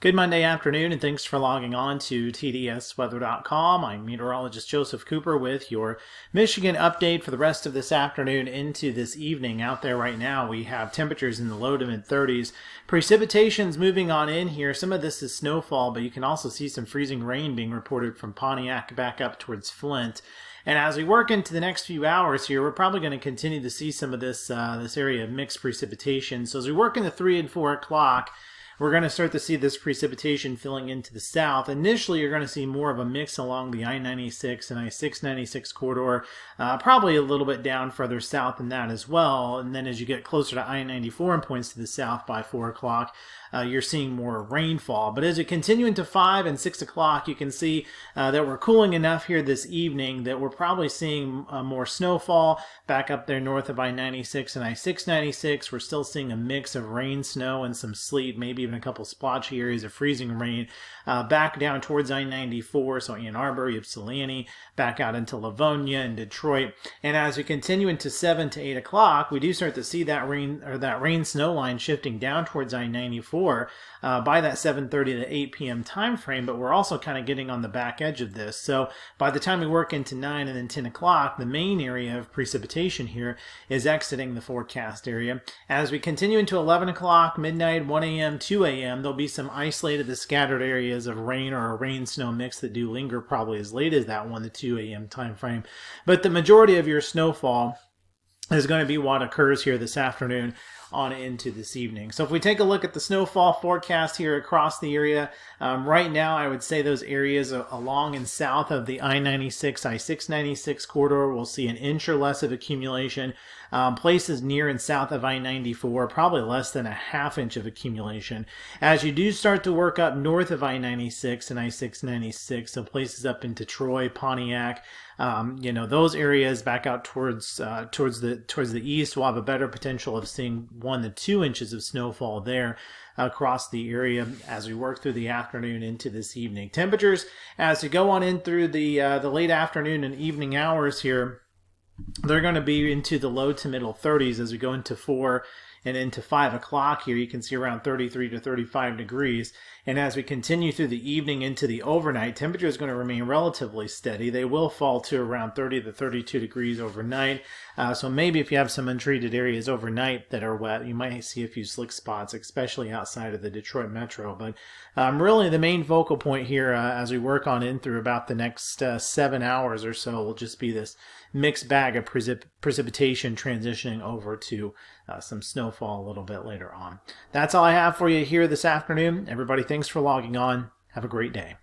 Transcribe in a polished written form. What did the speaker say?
Good Monday afternoon, and thanks for logging on to tdsweather.com. I'm meteorologist Joseph Cooper with your Michigan update for the rest of this afternoon into this evening. Out there right now, we have temperatures in the low to mid 30s. Precipitation's moving on in here. Some of this is snowfall, but you can also see some freezing rain being reported from Pontiac back up towards Flint. And as we work into the next few hours here, we're probably going to continue to see some of this area of mixed precipitation. So as we work into 3 and 4 o'clock, we're going to start to see this precipitation filling into the south. Initially, you're going to see more of a mix along the I-96 and I-696 corridor, probably a little bit down further south than that as well. And then as you get closer to I-94 and points to the south by 4 o'clock, you're seeing more rainfall. But as you continue into 5 and 6 o'clock, you can see that we're cooling enough here this evening that we're probably seeing more snowfall back up there north of I-96 and I-696. We're still seeing a mix of rain, snow, and some sleet, maybe even a couple splotchy areas of freezing rain back down towards I-94, so Ann Arbor, Ypsilanti, back out into Livonia and Detroit. And as we continue into 7 to 8 o'clock, we do start to see that rain snow line shifting down towards I-94 by that 7:30 to 8 p.m. time frame, but we're also kind of getting on the back edge of this. So by the time we work into 9 and then 10 o'clock, the main area of precipitation here is exiting the forecast area. As we continue into 11 o'clock, midnight, 1 a.m., 2 a.m., there'll be some isolated scattered areas of rain or a rain-snow mix that do linger probably as late as that 1 to 2 a.m. time frame. But the majority of your snowfall is going to be what occurs here this afternoon on into this evening. So if we take a look at the snowfall forecast here across the area, right now I would say those areas along and south of the I-96, I-696 corridor will see an inch or less of accumulation. Places near and south of I-94, probably less than a ½ inch of accumulation. As you do start to work up north of I-96 and I-696, so places up into Troy, Pontiac, those areas back out towards the east will have a better potential of seeing 1 to 2 inches of snowfall there across the area as we work through the afternoon into this evening. Temperatures as we go on in through the late afternoon and evening hours here, they're going to be into the low to middle 30s as we go into 4 and into 5 o'clock here. You can see around 33 to 35 degrees. And as we continue through the evening into the overnight, temperature is going to remain relatively steady. They will fall to around 30 to 32 degrees overnight. So maybe if you have some untreated areas overnight that are wet, you might see a few slick spots, especially outside of the Detroit metro. But really the main focal point here as we work on in through about the next 7 hours or so will just be this mixed bag of precipitation transitioning over to some snowfall a little bit later on. That's all I have for you here this afternoon. Everybody, thanks for logging on. Have a great day.